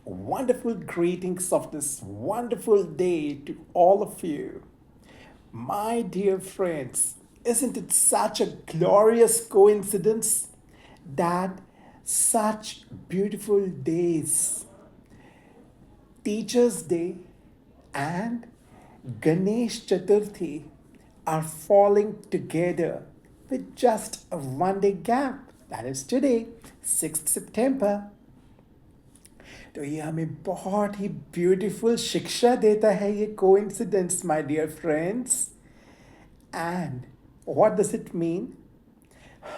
Wonderful greetings of this wonderful day to all of you. My dear friends, isn't it such a glorious coincidence that such beautiful days, Teachers' Day and Ganesh Chaturthi, are falling together with just a 1 day gap? That is today, 6th September. तो ये हमें बहुत ही beautiful शिक्षा देता है ये coincidence my dear friends and what does it mean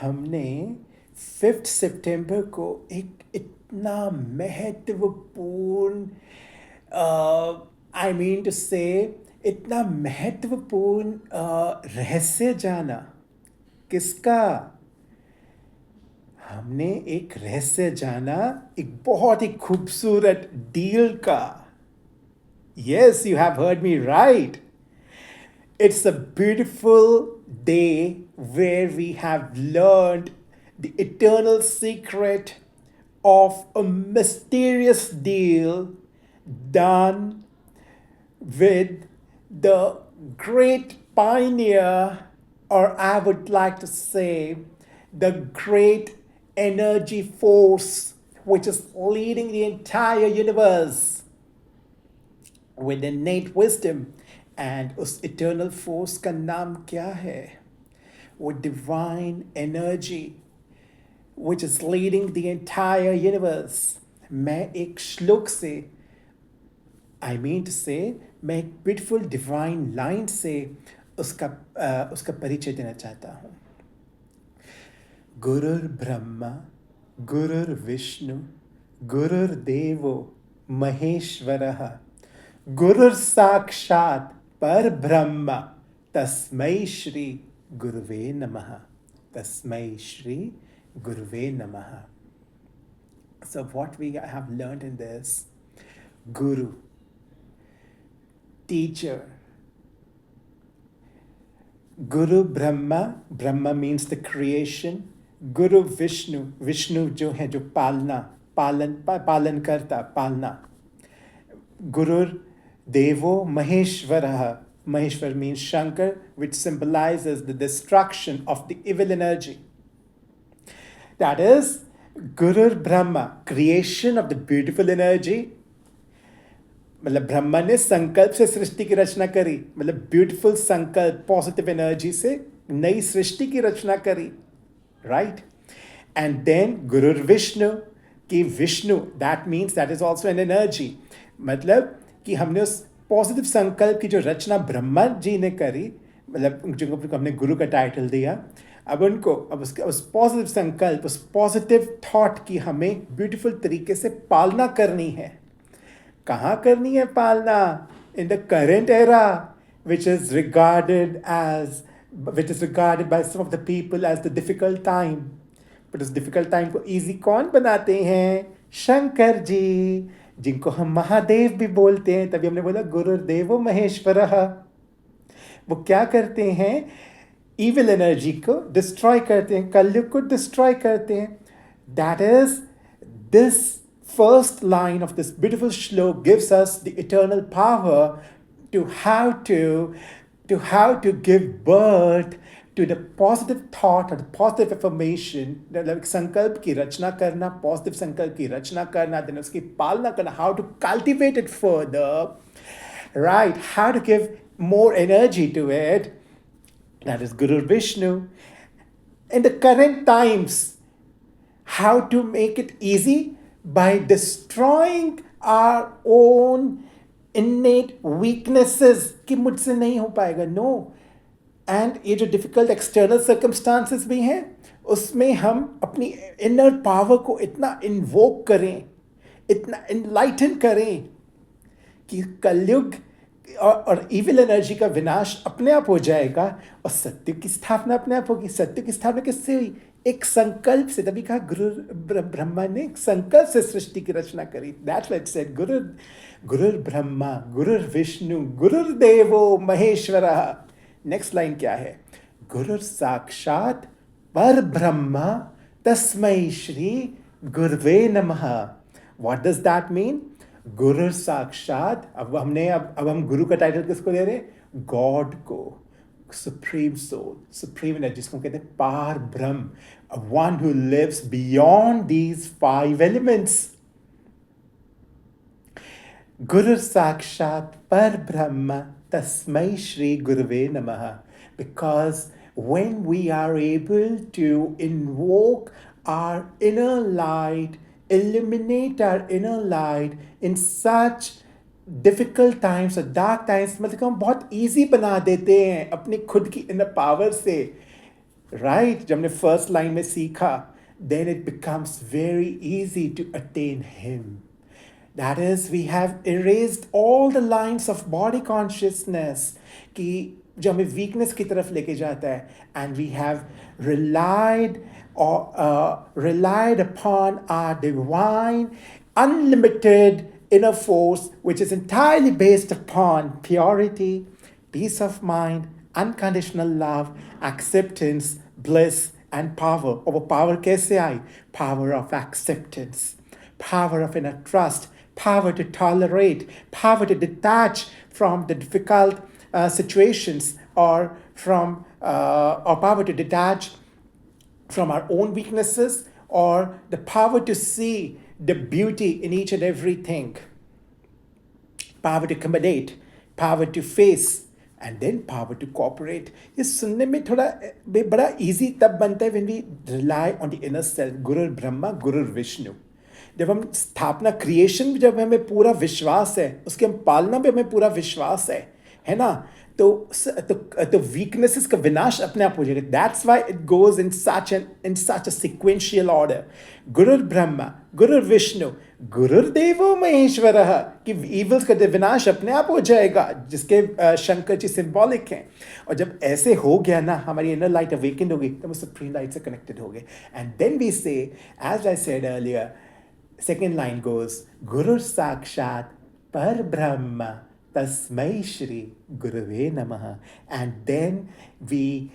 हमने 5th सितंबर को एक इतना महत्वपूर्ण आई मीन टू से इतना महत्वपूर्ण रहस्य जाना किसका हमने एक रहस्य जाना एक बहुत ही खूबसूरत डील का yes you have heard me right it's a beautiful day where we have learned the eternal secret of a mysterious deal done with the great pioneer, or I would like to say, the great energy force which is leading the entire universe with innate wisdom. And उस eternal force का नाम क्या है? वो divine energy which is leading the entire universe. मैं एक श्लोक से I mean to say मैं एक beautiful divine line से उसका परिचय देना चाहता हूँ. गुरुर् ब्रह्मा गुरुर् विष्णु गुरुर्देवो महेश्वरः गुरुर् साक्षात् परब्रह्म तस्मै श्री गुरुवे नमः. तस्मै Shri Guruve Namaha. So what we have learned in this, Guru, teacher, Guru Brahma, Brahma means the creation, Guru Vishnu, Vishnu जो है जो पालन करता पालना, Guru Devo Maheshwaraha, Maheshwar means Shankar, which symbolizes the destruction of the evil energy. That is Guru Brahma, creation of the beautiful energy. मतलब ब्रह्मा ने संकल्प से सृष्टि की रचना करी, मतलब ब्यूटीफुल संकल्प पॉजिटिव एनर्जी से नई सृष्टि की रचना करी, राइट. एंड देन गुरु विष्णु की Vishnu, that means that is also an energy. मतलब कि हमने उस पॉजिटिव संकल्प की जो रचना ब्रह्मा जी ने करी, मतलब जिनको हमने गुरु का टाइटल दिया, अब उनको अब उस पॉजिटिव संकल्प उस पॉजिटिव थॉट की हमें ब्यूटीफुल तरीके से पालना करनी है. कहाँ करनी है पालना? In the current era which is regarded by some of the people as the difficult time. But उस difficult time को easy कौन बनाते हैं? शंकर जी, जिनको हम महादेव भी बोलते हैं. तभी हमने बोला गुरुर्देवो महेश्वरः. वो क्या करते हैं? evil energy को destroy करते हैं, कलयुग को destroy करते हैं. That is, this first line of this beautiful shlok gives us the eternal power to how to give birth to the positive thought or the positive affirmation. मतलब संकल्प की रचना करना, positive संकल्प की रचना करना, then उसकी पालना करना, how to cultivate it further, right? How to give more energy to it. That is Guru Vishnu. In the current times, how to make it easy? By destroying our own innate weaknesses. कि मुझसे नहीं हो पाएगा, no. And ये जो difficult external circumstances भी हैं, उसमें हम अपनी inner power को इतना invoke करें, इतना enlighten करें कि कलयुग और इविल एनर्जी का विनाश अपने आप हो जाएगा और सत्य की स्थापना अपने आप होगी. सत्य की स्थापना किससे हुई? एक संकल्प से. तभी कहा गुरु ब्रह्मा ने एक संकल्प से सृष्टि की रचना करी. दैट्स व्हाई इट सेड गुरुर ब्रह्मा गुरुर विष्णु गुरुर्देवो महेश्वरः. नेक्स्ट लाइन क्या है? गुरुर साक्षात परब्रह्म तस्मै श्री गुरुवे नमः. What does that mean? गुरु साक्षात, अब हम गुरु का टाइटल किसको दे रहे हैं? गॉड को, सुप्रीम सोल, सुप्रीम एनर्जी, जिसको कहते हैं पार ब्रह्म, one who lives beyond these five elements. Guru साक्षात पर ब्रह्म tasmai Shri Gurave Namaha. Because when we are able to invoke our inner light, eliminate our inner light in such difficult times और dark times, मतलब हम बहुत easy बना देते हैं अपनी खुद की इनर पावर से, राइट? जब हमने फर्स्ट लाइन में सीखा, then it becomes very easy to attain him. That is, we have erased all the lines of body consciousness कि जो हमें weakness की तरफ लेके जाता है, and we have relied upon our divine, unlimited inner force, which is entirely based upon purity, peace of mind, unconditional love, acceptance, bliss, and power. और वो power कैसे आई? Power of acceptance, power of inner trust, power to tolerate, power to detach from the difficult situations, or power to detach from our own weaknesses, or the power to see the beauty in each and everything, power to accommodate, power to face, and then power to cooperate. ये सुनने में थोड़ा बड़ा easy तब बनता है when we rely on the inner self. गुरु ब्रह्मा, गुरु विष्णु. जब हम स्थापना, क्रिएशन भी जब हमें पूरा विश्वास है, उसके हम पालना भी हमें पूरा विश्वास है ना, तो वीकनेसेस का विनाश अपने आप हो जाएगा. That's why it goes in such a sequential order. गुरु ब्रह्मा, गुरु विष्णु, गुरुर्देवो महेश्वरः, कि इवल्स का विनाश अपने आप हो जाएगा, जिसके शंकर जी सिंबॉलिक हैं. और जब ऐसे हो गया ना, हमारी इनर लाइट अवेकन होगी, तो हम सुप्रीम लाइट से कनेक्टेड हो गए. And then we say, as I said earlier, second line goes, Guru Sakshat Par Brahma Tasmai Shri Gurave Namaha. And then we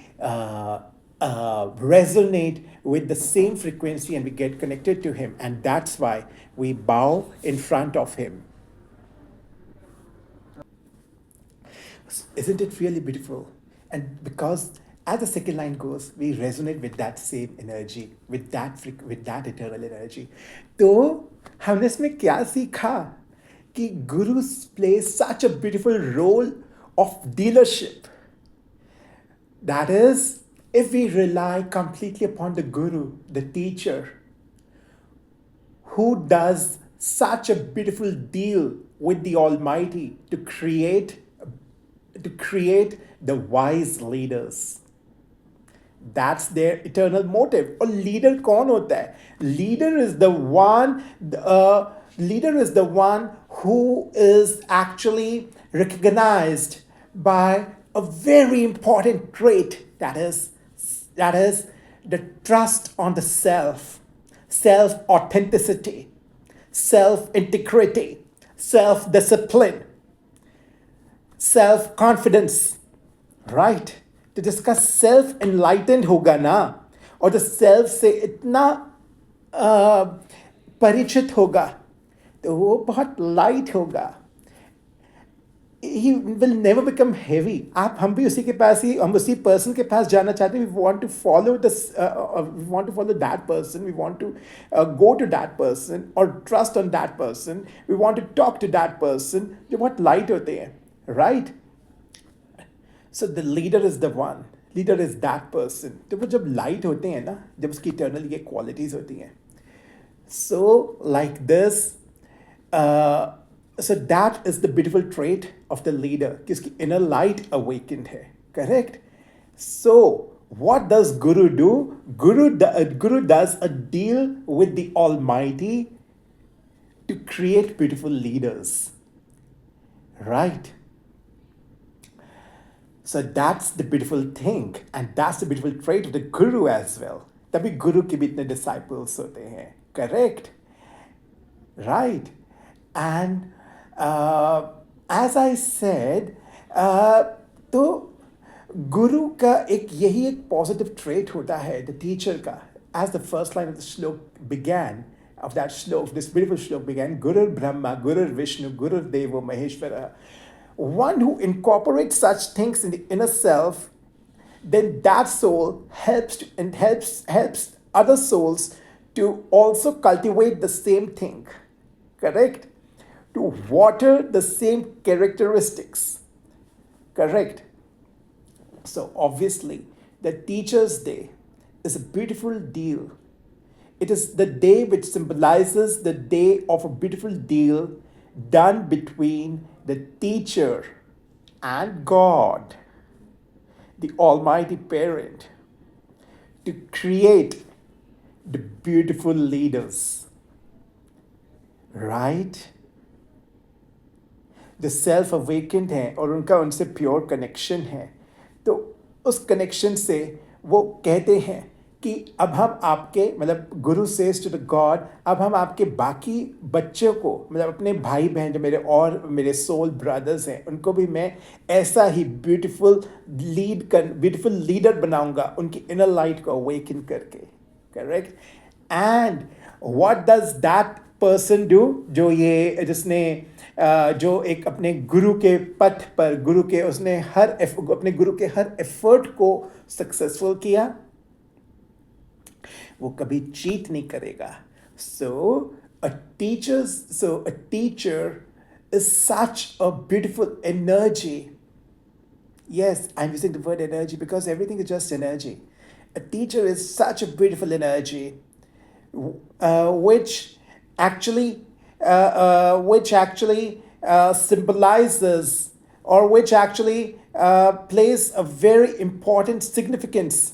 resonate with the same frequency and we get connected to Him. And that's why we bow in front of Him. Isn't it really beautiful? And because as the second line goes, we resonate with that same energy, with that eternal energy. तो हमने इसमें क्या सीखा कि Guru plays such a beautiful role of dealership. That is, if we rely completely upon the Guru, the teacher, who does such a beautiful deal with the Almighty to create the wise leaders. That's their eternal motive. और leader कौन होता है? Leader is the one who is actually recognized by a very important trait, that is the trust on the self authenticity, self integrity, self discipline, self confidence, right? तो जिसका self enlightened होगा ना, और जो self से इतना परिचित होगा, तो वो बहुत लाइट होगा. He will never become heavy. हम भी उसी के पास ही, हम उसी पर्सन के पास जाना चाहते हैं. We want to follow that person. We want to go to that person or trust on that person. We want to talk to that person. जो बहुत लाइट होते हैं, right? So the leader is the one. Leader is that person. तो वो जब light होते हैं ना, जब उसकी इटर्नल ये क्वालिटीज होती हैं. So like this, so that is the beautiful trait of the leader, कि उसकी inner light awakened है. Correct? So what does Guru do? Guru does a deal with the Almighty to create beautiful leaders. Right? So that's the beautiful thing, and that's the beautiful trait of the Guru as well. तभी Guru के भी इतने disciples होते हैं. Correct? Right? And as I said, तो Guru का यही एक positive trait होता है, the teacher का. As the first line of the shlok began, of that shlok, this beautiful shlok began, Guru Brahma, Guru Vishnu, Guru Devo Maheshwara. One who incorporates such things in the inner self, then that soul helps to, and helps other souls to also cultivate the same thing. Correct? To water the same characteristics. Correct? So obviously, the Teacher's Day is a beautiful deal. It is the day which symbolizes the day of a beautiful deal done between the teacher and God, the Almighty Parent, to create the beautiful leaders. Right? जो self awakened हैं और उनका उनसे pure connection है, तो उस connection से वो कहते हैं कि अब हम आपके, मतलब गुरु सेज टू द गॉड, अब हम आपके बाकी बच्चों को, मतलब अपने भाई बहन जो मेरे और मेरे सोल ब्रदर्स हैं, उनको भी मैं ऐसा ही ब्यूटीफुल लीडर बनाऊंगा, उनकी इनर लाइट को अवेकन करके. Correct? And what does that person do, जो ये जिसने जो एक अपने गुरु के पथ पर, गुरु के उसने अपने गुरु के हर एफर्ट को सक्सेसफुल किया, वो कभी चीट नहीं करेगा. So a teacher is such a beautiful energy. Yes, I'm using the word energy because everything is just energy. A teacher is such a beautiful energy, which actually symbolizes, or which actually plays a very important significance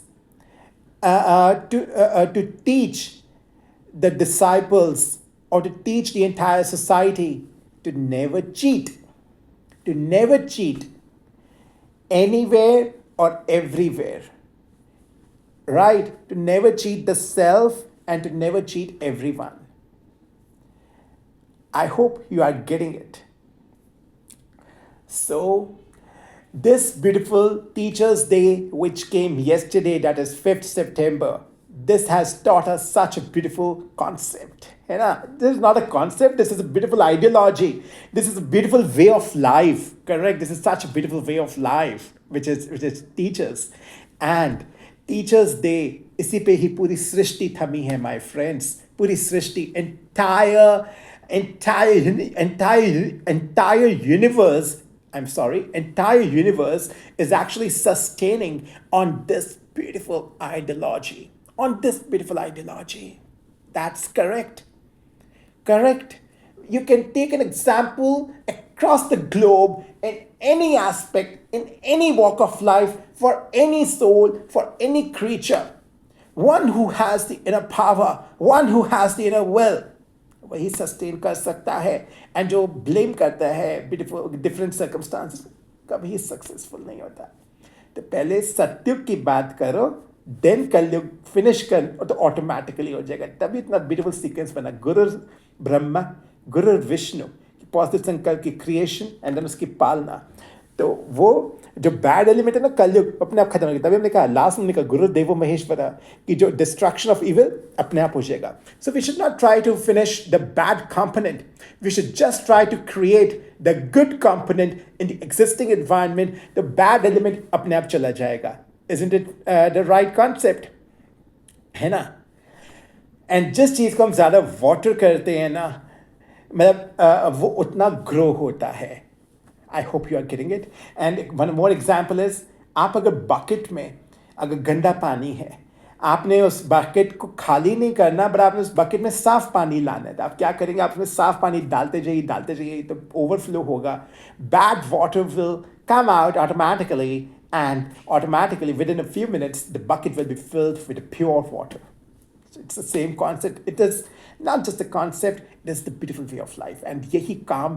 to teach the disciples, or to teach the entire society to never cheat, anywhere or everywhere. Right? To never cheat the self and to never cheat everyone. I hope you are getting it. So, this beautiful Teachers' Day, which came yesterday, that is 5th September, this has taught us such a beautiful concept. This is not a concept, this is a beautiful ideology. This is a beautiful way of life. Correct? This is such a beautiful way of life, which is teachers. And Teachers' Day, इसी पे ही पूरी सृष्टि थमी है, my friends. पूरी सृष्टि, entire universe is actually sustaining on this beautiful ideology. That's correct. You can take an example across the globe in any aspect, in any walk of life, for any soul, for any creature. One who has the inner power, one who has the inner will, वही sustain कर सकता है. And जो blame करता है different circumstances, कभी successful नहीं होता. तो पहले सत्युग की बात करो, देन कलयुग फिनिश कर, तो ऑटोमेटिकली हो जाएगा. तभी इतना ब्यूटीफुल सीक्वेंस बना, गुरु ब्रह्मा, गुरु विष्णु, पॉजिटिव संकल्प की क्रिएशन एंड देन उसकी पालना. तो वो जो बैड एलिमेंट है ना, कलयुग अपने आप खत्म हो गया. तभी हमने कहा लास्ट में कहा गुरु देवो महेश्वरा, कि जो डिस्ट्रक्शन ऑफ इविल अपने आप हो जाएगा. So we should not try to finish the bad component, we should just try to create the good component in the existing environment. The bad element अपने आप चला जाएगा. Isn't it the right concept? है ना? And जिस चीज़ को हम ज़्यादा वाटर करते हैं ना, मतलब वो उतना ग्रो होता है. I hope you are getting it. And one more example is, आप अगर बकेट में अगर गंदा पानी है, आपने उस बकेट को खाली नहीं करना, बट आपने उस बकेट में साफ पानी लाना है. तो आप क्या करेंगे? आप उसमें साफ पानी डालते जाइए, तो ओवरफ्लो होगा. Bad water will come out automatically, and automatically within a few minutes the bucket will be filled with pure water. So it's the same concept. It is not just a concept, it is the beautiful way of life. And यही काम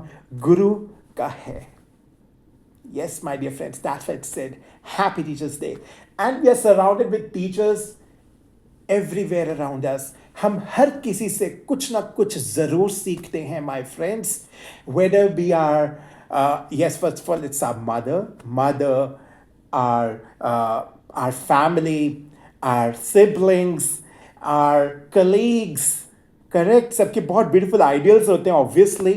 गुरु का है. Yes, my dear friends, that's why it said Happy Teachers' Day. And we are surrounded with teachers everywhere around us. हम हर किसी से कुछ ना कुछ ज़रूर सीखते हैं, my friends. Whether we are, yes, first of all, it's our mother, our family, our siblings, our colleagues, correct, सबके बहुत ब्यूटीफुल आइडियल्स होते हैं ऑब्वियसली,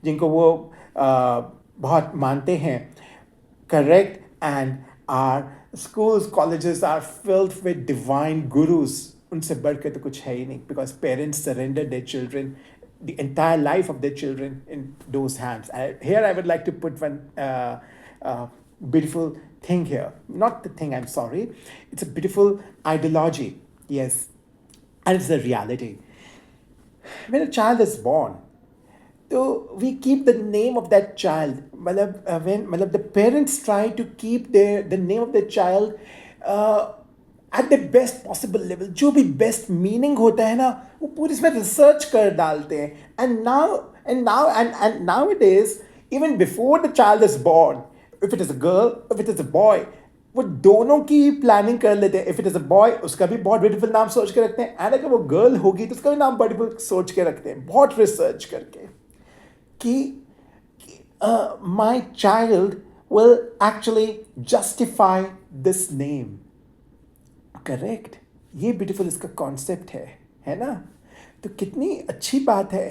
जिनको वो बहुत मानते हैं. Correct, and our schools, colleges are filled with divine gurus. उनसे बढ़कर तो कुछ है ही नहीं, because parents surrender their children, the entire life of their children in those hands. Here I would like to put one beautiful thing here. Not the thing, I'm sorry. It's a beautiful ideology, yes, and it's a reality. When a child is born, so we keep the name of that child. When the parents try to keep the name of the child at the best possible level, जो भी best meaning होता है ना, वो पूरी इसमें research कर डालते हैं. And nowadays, even before the child is born, if it is a girl, if it is a boy, वो दोनों की प्लानिंग कर लेते हैं. If it is a boy, उसका भी बहुत ब्यूटीफुल नाम सोच के रखते हैं, एंड अगर वो गर्ल होगी तो उसका भी नाम ब्यूटीफुल सोच के रखते हैं, बहुत रिसर्च करके, कि my child will actually justify this name. Correct, ये ब्यूटीफुल इसका कॉन्सेप्ट है ना. तो कितनी अच्छी बात है.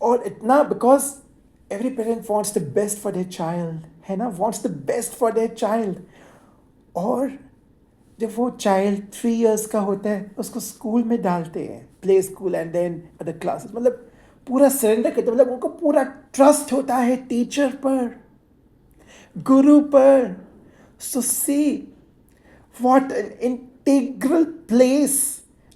और इतना, because every parent wants the best for their child, है ना, wants the best for their child. और जब वो चाइल्ड 3 years का होता है, उसको स्कूल में डालते हैं, play school, and then other classes, मतलब पूरा सरेंडर करते, मतलब उनको पूरा ट्रस्ट होता है टीचर पर, गुरु पर. So see what an integral place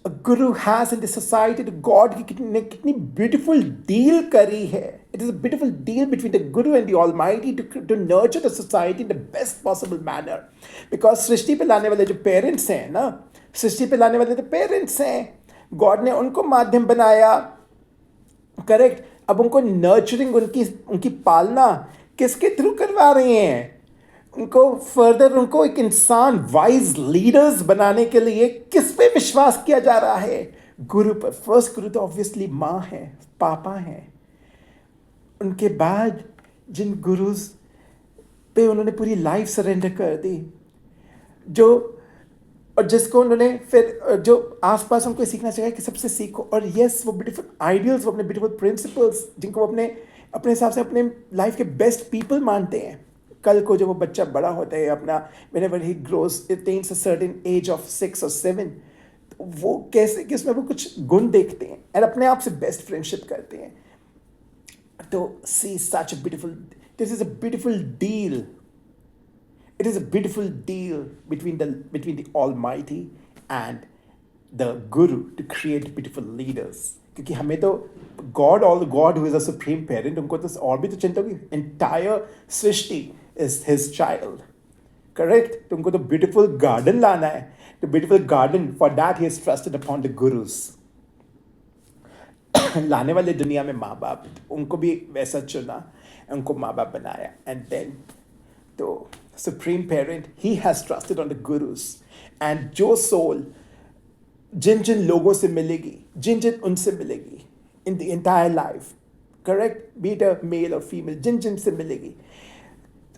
a guru has in the society. तो God की कितनी beautiful deal करी है. It is a beautiful deal between the Guru and the Almighty to nurture the society in the best possible manner. Because सृष्टि पे लाने वाले जो parents हैं ना, सृष्टि पे लाने वाले जो parents हैं, God ने उनको माध्यम बनाया. करेक्ट. अब उनको नर्चरिंग, उनकी पालना किसके थ्रू करवा रहे हैं? उनको फर्दर, उनको एक इंसान, वाइज लीडर्स बनाने के लिए किस पे विश्वास किया जा रहा है? गुरु पर. फर्स्ट गुरु तो ऑब्वियसली माँ है, पापा है. उनके बाद जिन गुरुज पे उन्होंने पूरी लाइफ सरेंडर कर दी, और जिसको उन्होंने फिर जो आसपास उनको सीखना चाहिए कि सबसे सीखो. और यस, वो ब्यूटीफुल आइडियल्स, वो अपने ब्यूटीफुल प्रिंसिपल्स, जिनको अपने हिसाब से अपने लाइफ के बेस्ट पीपल मानते हैं. कल को जब वो बच्चा बड़ा होता है, अपना whenever he grows, attains a certain age of 6 or 7, तो वो कैसे कि उसमें वो कुछ गुण देखते हैं और अपने आप से बेस्ट फ्रेंडशिप करते हैं. तो see such a beautiful, this is a beautiful deal. It is a beautiful deal between the Almighty and the Guru to create beautiful leaders. क्योंकि हमें तो God who is a supreme parent, उनको तो और भी तो चिंता होगी. Entire Srishti is his child. Correct? तो उनको तो beautiful garden लाना है. The beautiful garden, for that he has trusted upon the gurus. लाने वाले दुनिया में माँ बाप, उनको भी वैसा चुना, उनको माँ बाप बनाया. And then तो supreme parent, he has trusted on the gurus. And जो soul जिन लोगों से मिलेगी, जिन उनसे मिलेगी in the entire life, correct, be it a male or female, जिन से मिलेगी.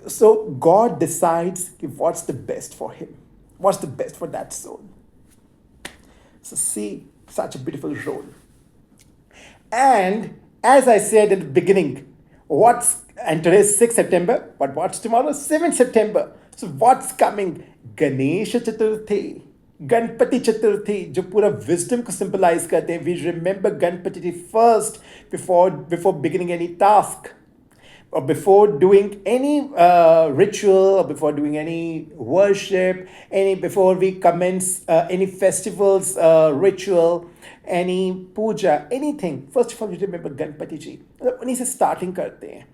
So God decides what's the best for him, what's the best for that soul. So see, such a beautiful role. And as I said in the beginning, and today is 6th September, but what's tomorrow? 7th September. So what's coming? Ganesh Chaturthi, Ganpati Chaturthi, जो पूरा wisdom को symbolize करते हैं. We remember Ganpati first before beginning any task, or before doing any ritual, or before doing any worship, before we commence any festivals, ritual, any puja, anything. First of all, we remember Ganpati ji. उन्हीं से starting करते हैं,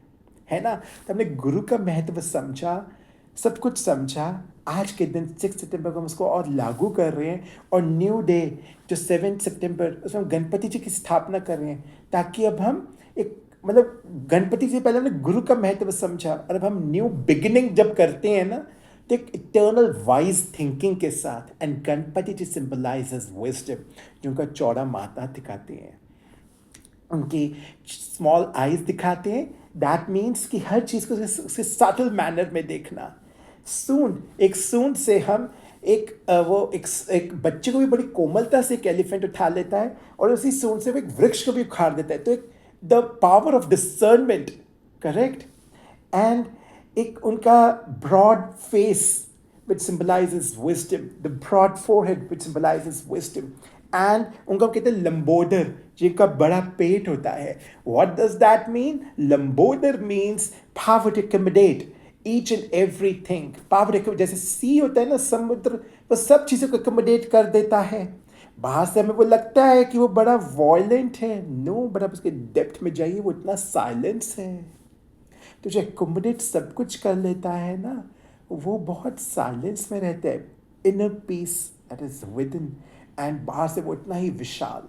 है ना. तो हमने गुरु का महत्व समझा, सब कुछ समझा. आज के दिन 6 सितंबर को हम उसको और लागू कर रहे हैं. और न्यू डे जो 7 सितंबर, उसमें हम गणपति जी की स्थापना कर रहे हैं, ताकि अब हम एक, मतलब गणपति से पहले हमने गुरु का महत्व समझा, और अब हम न्यू बिगिनिंग जब करते हैं ना, तो एक इटर्नल वाइज थिंकिंग के साथ. And Ganpati ji symbolises wisdom, जो उनका चौड़ा माथा दिखाते हैं, उनकी स्मॉल आईज दिखाते हैं. दैट मीन्स कि हर चीज़ को उसके सटल मैनर में देखना. सूंड से हम एक बच्चे को भी बड़ी कोमलता से एक एलिफेंट उठा लेता है और उसी सूंड से वो एक वृक्ष को भी उखाड़ देता है। तो एक the power of discernment, correct. And एक उनका broad face which symbolizes wisdom, the broad forehead which symbolizes wisdom, and उनको कहते हैं लंबोदर, जिनका बड़ा पेट होता है। What does that mean? Lambodar means power to accommodate each and everything. power to, जैसे सी होता है ना समुद्र, वो सब चीज़ों को accommodate कर देता है। बाहर से हमें वो लगता है कि वो बड़ा वायलेंट है, नो, बट आप उसके डेप्थ में जाइए, वो इतना साइलेंस है। तो जो accommodate सब कुछ कर लेता है ना, वो बहुत साइलेंस में रहता है, inner peace that is with in. And बाहर से वो इतना ही विशाल,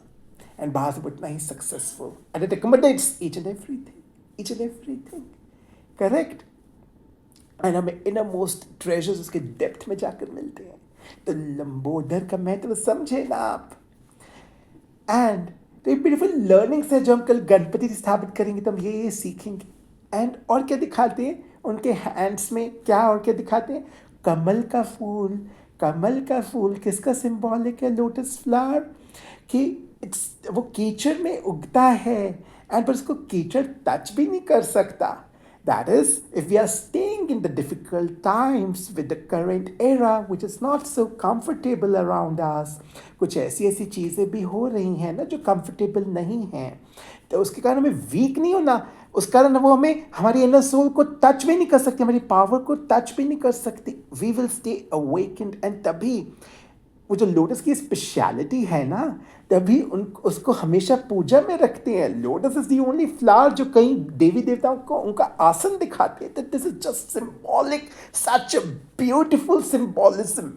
एंड बाहर से वो इतना ही successful, and it accommodates each and everything, correct. And हमें इनर मोस्ट ट्रेजर्स उसके डेप्थ में जाकर मिलते हैं। तो लंबोदर का महत्व समझे ना आप। एंड तो ये ब्यूटीफुल लर्निंग्स है जो हम कल गणपति स्थापित करेंगे तो हम ये सीखेंगे। एंड और क्या दिखाते हैं उनके हैंड्स में, क्या और क्या दिखाते हैं? कमल का फूल। कमल का फूल किसका सिंबॉलिक है? Lotus flower. कि वो कीचड़ में उगता है, एंड पर उसको कीचड़ टच भी नहीं कर सकता। That is, if we are staying in the difficult times with the current era, which is not so comfortable around us, कुछ ऐसी ऐसी चीज़ें भी हो रही हैं ना जो comfortable नहीं हैं, तो उसके कारण हमें वीक नहीं होना। उस कारण वो हमें हमारी इनर सोल को टच भी नहीं कर सकती, हमारी पावर को टच भी नहीं कर सकती। We will stay awakened. And तभी वो जो लोटस की स्पेशलिटी है ना, तभी उसको हमेशा पूजा में रखते हैं। Lotus is the only flower जो कई देवी देवताओं को उनका आसन दिखाते हैं। This is just symbolic, such a beautiful symbolism,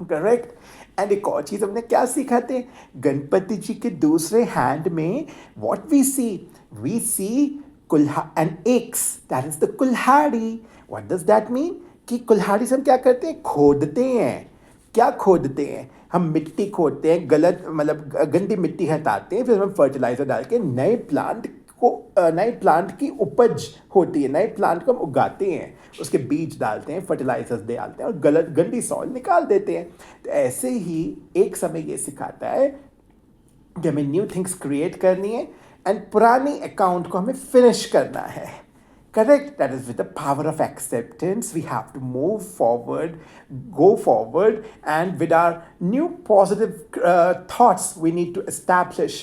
correct. And एक और चीज हमने क्या सिखाते हैं? गणपति जी के दूसरे हैंड में what we see an axe, that is the कुल्हाड़ी। What does that mean? कि कुल्हाड़ी से हम क्या करते हैं? खोदते हैं। क्या खोदते हैं? हम मिट्टी खोदते हैं, गलत मतलब गंदी मिट्टी हटाते हैं, फिर हम फर्टिलाइजर डाल के नए प्लांट की उपज होती है, नए प्लांट को हम उगाते हैं, उसके बीज डालते हैं, फर्टिलाइजर्स डालते हैं और गंदी सॉइल निकाल देते हैं। तो ऐसे ही एक समय ये सिखाता है कि हमें न्यू थिंग्स क्रिएट करनी है एंड पुरानी अकाउंट को हमें फिनिश करना है, correct? That is with the power of acceptance we have to move forward, go forward, and with our new positive thoughts we need to establish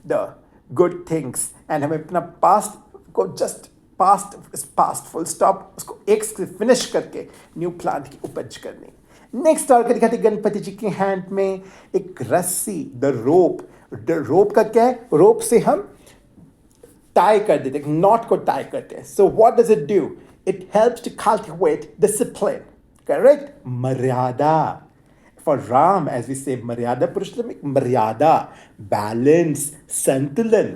the good things, and हमें अपना past को just past full stop उसको एक से finish करके new plant की उपज करनी। नेक्स्ट और क्या दिखाते गणपति जी के हैंड में? एक रस्सी, द रोप का क्या है? रोप से हम टाई कर देते हैं, नॉट को टाई करते हैं। So what does it do? It helps to cultivate discipline, correct? मर्यादा। For Ram as we say Maryada पुरुषोत्तम, मर्यादा, बैलेंस, संतुलन।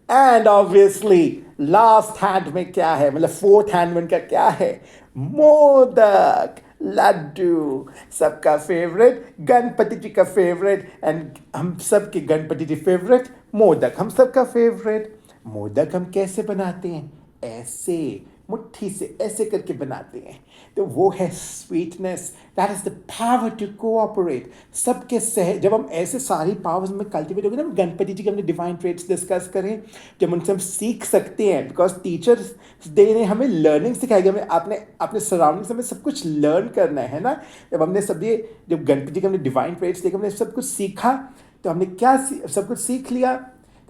एंड ऑब्वियसली लास्ट हैंड में क्या है, मतलब फोर्थ हैंड में क्या है? मोदक, लड्डू, सबका फेवरेट, गणपति जी का फेवरेट, एंड हम सबके गणपति जी फेवरेट मोदक, हम सबका फेवरेट। मोदक हम कैसे बनाते हैं? ऐसे मुट्ठी से ऐसे करके बनाते हैं। तो वो है sweetness, that is the power to cooperate. सबके जब हम ऐसे सारी पावर्स में कल्टिवेट होगी ना, गणपति जी के हमने डिवाइन ट्रेट्स डिस्कस करें, जब उनसे हम सीख सकते हैं, बिकॉज टीचर्स डे ने हमें लर्निंग सिखाई, हमें अपने सराउंडिंग्स में सब कुछ लर्न करना है ना। जब गणपति जी के हमने डिवाइन ट्रेट्स देखे, हमने सब कुछ सीखा, तो हमने क्या सब कुछ सीख लिया,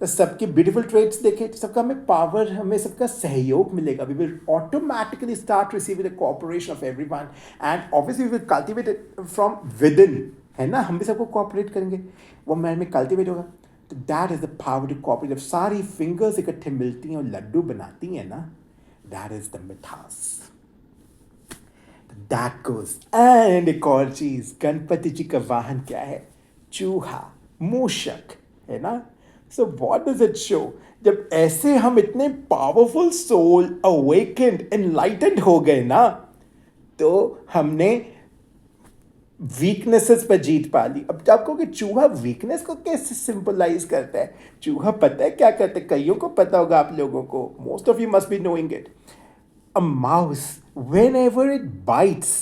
तो सबके ब्यूटीफुल ट्रेट्स देखे, सबका हमें पावर, हमें सबका सहयोग मिलेगा। We will automatically start receiving the cooperation of everyone, and obviously we will cultivate it from within, है ना। हम भी सबको कोऑपरेट करेंगे, वो मैन में कल्टिवेट होगा। तो that is the power to cooperate. जब सारी फिंगर्स इकट्ठे मिलती हैं और लड्डू बनाती हैं ना, दैट इज द मिठास, दैट गोज। एंड एक और चीज, गणपति जी का वाहन क्या है? चूहा, मूषक, है ना। So what does it show? जब ऐसे हम इतने पावरफुल सोल, अवेकेंड, एनलाइटेंड हो गए ना, तो हमने वीकनेसेस पर जीत पा ली। अब आपको कि चूहा वीकनेस को कैसे सिंबलाइज करता है? चूहा पता है क्या करता है? कईयों को पता होगा, आप लोगों को, most of you must be knowing it. A mouse whenever it bytes,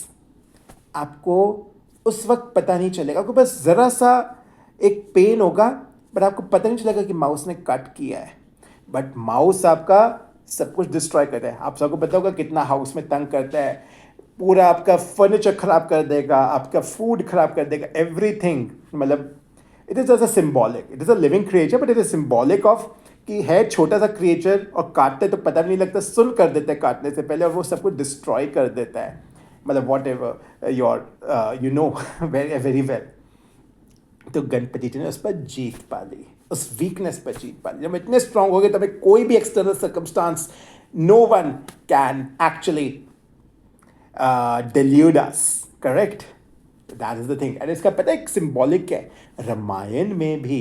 आपको उस वक्त पता नहीं चलेगा, आपको बस ज़रा सा एक पेन होगा, बट आपको पता नहीं चलेगा कि माउस ने कट किया है। बट माउस आपका सब कुछ डिस्ट्रॉय करता है। आप सबको पता होगा कितना हाउस में तंग करता है, पूरा आपका फर्नीचर खराब कर देगा, आपका फूड खराब कर देगा, एवरीथिंग। मतलब it is just a symbolic, it is a living creature, but it is symbolic of कि है छोटा सा क्रिएचर और काटते तो पता नहीं लगता, सुन कर देते हैं काटने से पहले, और वो सब कुछ डिस्ट्रॉय कर देता है। मतलब what ever your you know very very well. तो गणपति जी ने उस पर जीत पा ली, उस वीकनेस पर जीत पा ली। जब इतने स्ट्रांग हो गए तब कोई भी external circumstance, no one can actually delude us, correct? That is the thing. And इसका पता है सिंबॉलिक है, रामायण में भी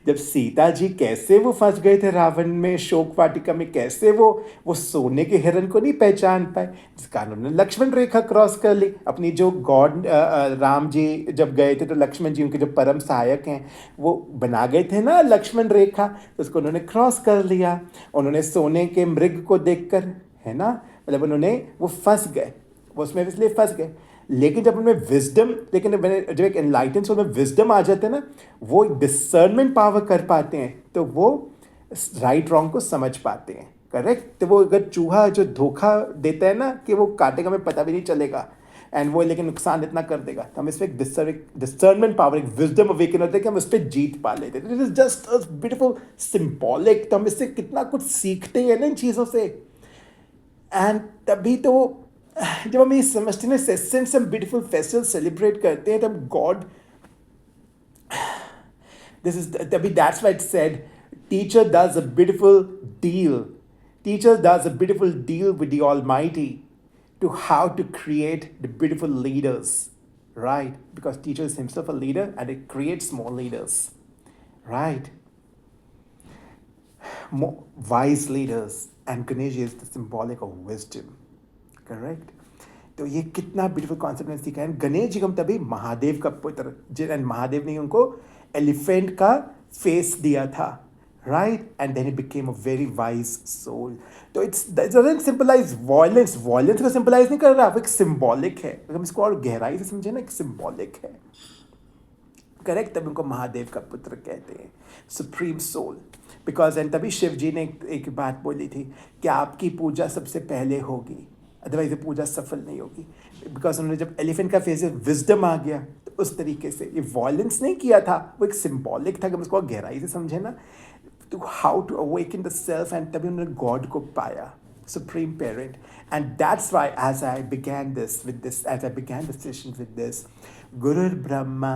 जब सीता जी कैसे वो फंस गए थे रावण में, शोक वाटिका में, कैसे वो सोने के हिरण को नहीं पहचान पाए, जिस कारण उन्होंने लक्ष्मण रेखा क्रॉस कर ली अपनी। जो गॉड राम जी जब गए थे तो लक्ष्मण जी उनके जो परम सहायक हैं वो बना गए थे ना लक्ष्मण रेखा, तो उसको उन्होंने क्रॉस कर लिया। उन्होंने सोने के मृग को देखकर, है ना, मतलब उन्होंने वो फंस गए, वो उसमें इसलिए फंस गए। लेकिन जब उनमें विजडम, लेकिन जब एक एनलाइटन सोल में विजडम आ जाते हैं ना, वो डिसर्नमेंट पावर कर पाते हैं, तो वो राइट रॉन्ग को समझ पाते हैं, करेक्ट। तो वो अगर चूहा जो धोखा देता है ना कि वो काटेगा हमें पता भी नहीं चलेगा, एंड वो लेकिन नुकसान इतना कर देगा, तो हम इसमें एक डिसर्नमेंट पावर, एक विजडम अवेकन होता है कि हम उस पर जीत पा लेते हैं। It is just a beautiful symbolic. तो हम इससे कितना कुछ सीखते हैं ना इन चीज़ों से। एंड तभी तो जब हम ये समझते हैं, सेंस हम ब्यूटीफुल फेस्टिवल सेलिब्रेट करते हैं, तब गॉड, दिस इज तभी that's why it said teacher does a beautiful deal, teacher does a beautiful deal with the almighty to how to create the beautiful leaders, right? Because teacher is himself a leader and it creates more leaders, right? More wise leaders, and Ganesh is the symbolic of wisdom, correct. तो ये कितना beautiful concept ने सीखा है। गणेश जी को तभी महादेव का पुत्र, जिन महादेव ने उनको एलिफेंट का फेस दिया था, right, and then he became a very wise soul. तो it's doesn't symbolise violence, violence को सिंपलाइज नहीं कर रहा, वो एक सिंबॉलिक है। अगर हम इसको और गहराई से समझे ना, एक सिंबॉलिक है, करेक्ट। तभी उनको महादेव का पुत्र कहते हैं, सुप्रीम सोल। बिकॉज एंड तभी शिव जी ने एक बात बोली थी कि आपकी पूजा सबसे पहले होगी, अदरवाइज पूजा सफल नहीं होगी। बिकॉज उन्होंने जब एलिफेंट का फेस विजडम आ गया, तो उस तरीके से ये वॉयलेंस नहीं किया था, वो एक सिंबॉलिक था कि हम उसको गहराई से समझे ना, तो how to awaken the self. And तभी उन्होंने गॉड को पाया, supreme parent. And that's why as I began this session with this, गुरुर् ब्रह्मा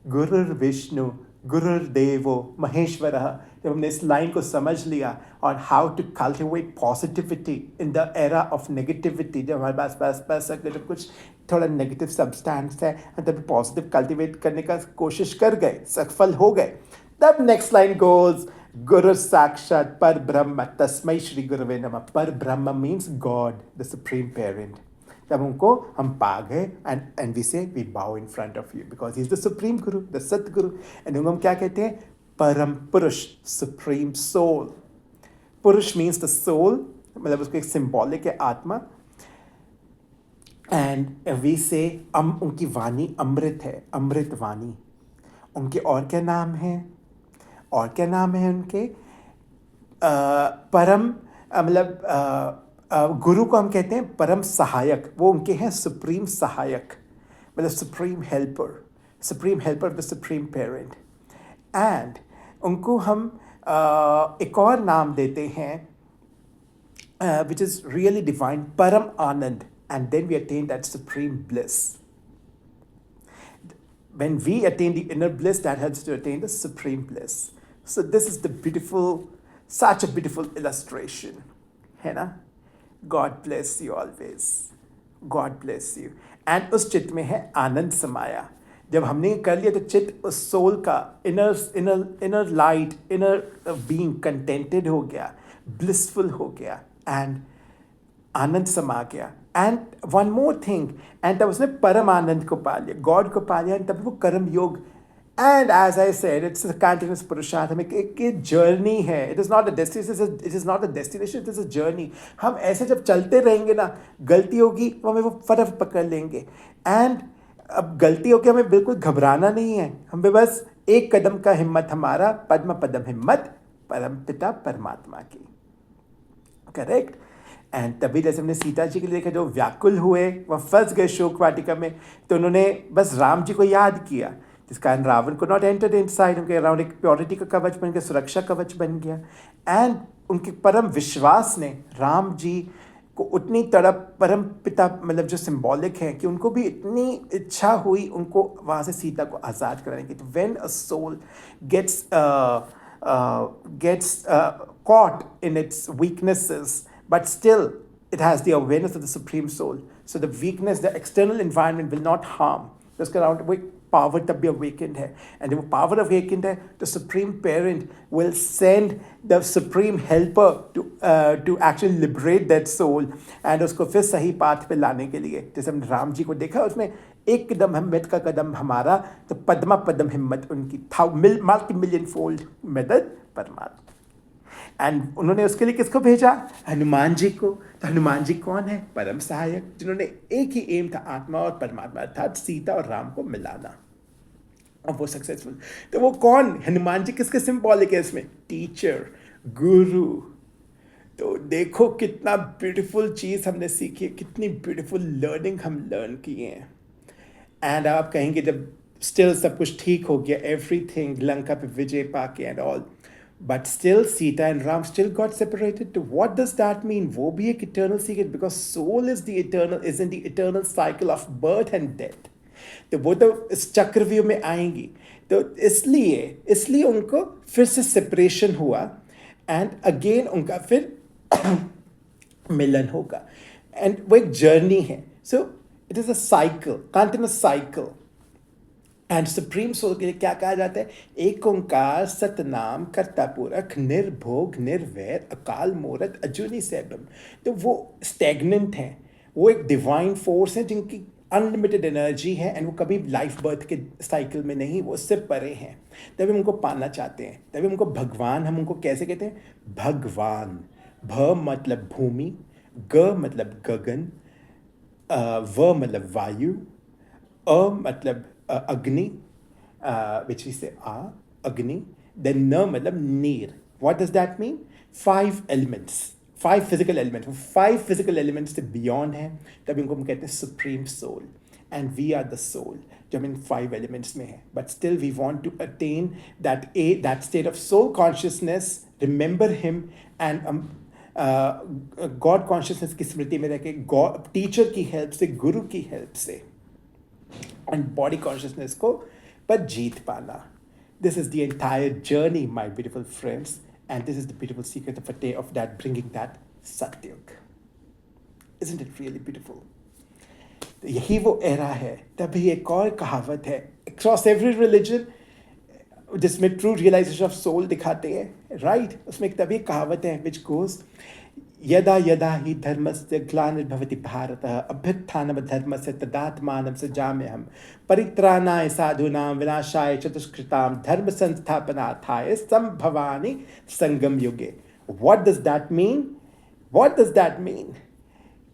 गुरुर् विष्णु गुरुर्देवो महेश्वरः, जब हमने इस लाइन को समझ लिया, और how to cultivate positivity in the era of negativity, जब हमारे पास अगर जब कुछ थोड़ा नेगेटिव सब्सटेंस है, तब पॉजिटिव कल्टिवेट करने का कोशिश कर गए, सफल हो गए, तब नेक्स्ट लाइन गोज गुरु साक्षात पर ब्रह्म तस्मै श्री गुरुवे नमः। पर ब्रह्म means God, the supreme parent. तब उनको हम पा गए, एंड वी से वी बाउ in front of you because he is the supreme Guru, the Satguru. And उनको हम क्या कहते हैं? परम पुरुष, सुप्रीम सोल। पुरुष मीन्स द सोल, मतलब उसको एक सिंबॉलिक है, आत्मा। एंड वी से उनकी वाणी अमृत है, अमृत वाणी। उनके और क्या नाम है? और क्या नाम है उनके? परम, मतलब गुरु को हम कहते हैं परम सहायक, वो उनके हैं सुप्रीम सहायक, मतलब supreme helper of the supreme parent. And उनको हम एक और नाम देते हैं विच इज़ रियली डिवाइन, परम आनंद। And then we attain that supreme bliss. When we attain the inner bliss, that helps to attain the supreme bliss. So this is the beautiful, such a beautiful illustration, है ना? God bless you always. God bless you. And उस चित्त में है आनंद समाया। जब हमने कर लिया तो चित्त उस सोल का inner light, inner being contented हो गया, blissful हो गया, and आनंद समा गया। And one more thing, and तब उसने परम आनंद को पा लिया, गॉड को पा लिया, एंड तब वो karma yoga. And as I said, it's a continuous पुरुषार्थ, हमें एक जर्नी है। It is not a destination, it is not a destination, it is a journey. हम ऐसे जब चलते रहेंगे ना, गलती होगी तो हमें वो फटाफट पकड़ लेंगे। एंड अब गलती हो के हमें बिल्कुल घबराना नहीं है, हमें बस एक कदम का हिम्मत हमारा, पद्म पदम हिम्मत परम पिता परमात्मा की। करेक्ट। एंड तभी जैसे हमने सीता जी के लिए देखा, जो व्याकुल हुए, वह फंस गए शोक वाटिका में, तो उन्होंने बस राम जी को याद किया, जिस कारण रावण को नॉट एंटर इनसाइड, उनके अराउंड एक प्योरिटी का कवच बन गया, सुरक्षा कवच बन गया। एंड उनके परम विश्वास ने राम जी को उतनी तड़प, परम पिता मतलब जो सिंबॉलिक है, कि उनको भी इतनी इच्छा हुई उनको वहाँ से सीता को आज़ाद कराने की। तो when a soul gets caught in its weaknesses, but still it has the awareness of the Supreme Soul. So the weakness, the external environment will not harm. उसके अराउंड वो पावर तब भी अवेकेंड है, एंड जब वो power awakened है तो supreme parent will send the supreme helper to actually liberate that soul, and उसको फिर सही पाथ पे लाने के लिए। जैसे हमने राम जी को देखा, उसमें एक कदम हिम्मत का कदम हमारा, तो पद्मा पदम हिम्मत उनकी, मल्टी मिलियन फोल्ड मदद परमात्मा। एंड उन्होंने उसके लिए किसको भेजा? हनुमान जी को। तो हनुमान जी कौन है? परम सहायक, जिन्होंने एक ही एम था, आत्मा और परमात्मा, अर्थात सीता और राम को मिलाना, और वो सक्सेसफुल। तो वो कौन? हनुमान जी किसके सिंबॉलिक है इसमें? टीचर, गुरु। तो देखो कितना ब्यूटीफुल चीज़ हमने सीखी है, कितनी ब्यूटीफुल लर्निंग हम लर्न किए हैं। एंड आप कहेंगे जब स्टिल सब कुछ ठीक हो गया, एवरीथिंग, लंका पे विजय पाके and all, but still Sita and Ram still got separated. To what does that mean? वो भी एक eternal secret, because soul is in the eternal cycle of birth and death. तो वो तो इस चक्रव्यूह में आएंगी, तो इसलिए उनको फिर से सेपरेशन हुआ, एंड अगेन उनका फिर मिलन होगा, एंड वो एक जर्नी है। So it is a cycle, continuous cycle. And supreme soul के लिए क्या कहा जाता है? एक ओंकार सतनाम कर्ता पुरख निर्भोग निर्वैर अकाल मूरत अजूनी सैभम। तो वो स्टैग्नेंट है, वो एक डिवाइन फोर्स है जिनकी अनलिमिटेड एनर्जी है, एंड वो कभी लाइफ बर्थ के साइकिल में नहीं, वो उससे परे हैं। तभी हम उनको पाना चाहते हैं, तभी उनको भगवान, हम उनको कैसे कहते हैं? भगवान। भ मतलब भूमि, ग मतलब गगन, व मतलब वायु, अ मतलब अग्नि, which we say Agni, then Na matlab Neer. What does that mean? 5 elements, 5 physical elements. 5 physical elements से beyond है, तभी उनको हम कहते हैं supreme soul, and we are the soul जो हम इन 5 elements में है। But still we want to attain that state of soul consciousness, remember him, and God consciousness की स्मृति में रह के, God टीचर की हेल्प से, गुरु की हेल्प से, एंड बॉडी कॉन्शियसनेस को पर जीत पाना। This is the entire journey my beautiful friends, and this is the beautiful secret of a day of that bringing that Satyug. Isn't it really beautiful? तो यही वो era है। तभी एक और कहावत है अक्रॉस एवरी रिलीजन जिसमें ट्रू रियलाइजेशन ऑफ सोल दिखाते हैं, राइट? उसमें एक तभी कहावत है विच गोज, यदा यदा ही धर्मस्य ग्लानिर्भवति भारत अभ्युत्थानं धर्मस्य तदात्मानं सृजाम्यहम् परित्राणाय साधूनां विनाशाय चतुष्कृतां धर्म संस्थापनार्थाय संभवामि संगम युगे। What does that mean? What does that mean?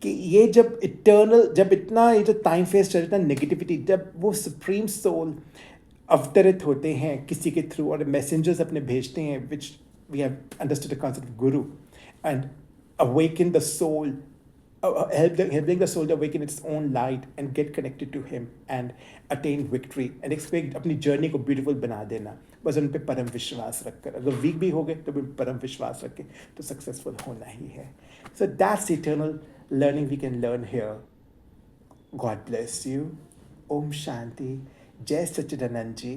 कि ये जब इटर्नल, जब इतना ये जो टाइम फेस चल रहा है, नेगेटिविटी, जब वो सुप्रीम सोल अवतरित होते हैं किसी के थ्रू, और मैसेंजर्स अपने भेजते हैं, which we have understood the concept of guru, and awaken the soul, helping the soul to awaken its own light and get connected to him and attain victory and expect अपनी journey को beautiful बना देना, बस उन पे परम विश्वास रखकर। अगर वीक भी हो गए तो भी परम विश्वास रख के तो सक्सेसफुल होना ही है। So that's eternal learning we can learn here. God bless you. Om Shanti. जय सच्चिदानंद जी।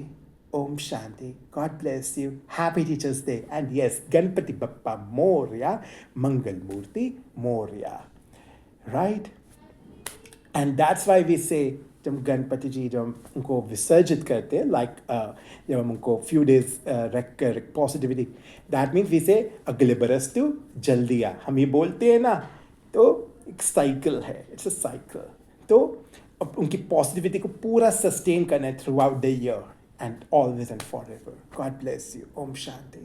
Om Shanti. God bless you. Happy Teachers Day. And yes, Ganpati Bappa Moria, Mangal Murti Moria. Right? And that's why we say, जब गणपति जी जब हम उनको विसर्जित करते हैं, like जब हम उनको फ्यू डेज रख कर पॉजिटिविटी, दैट मीन्स वी से अगले बरस तो जल्दी आ, हम ये बोलते हैं ना, तो एक साइकिल है, इट्स अ साइकिल। तो उनकी पॉजिटिविटी को पूरा सस्टेन करना है through out the year and always and forever. God bless you. Om Shanti.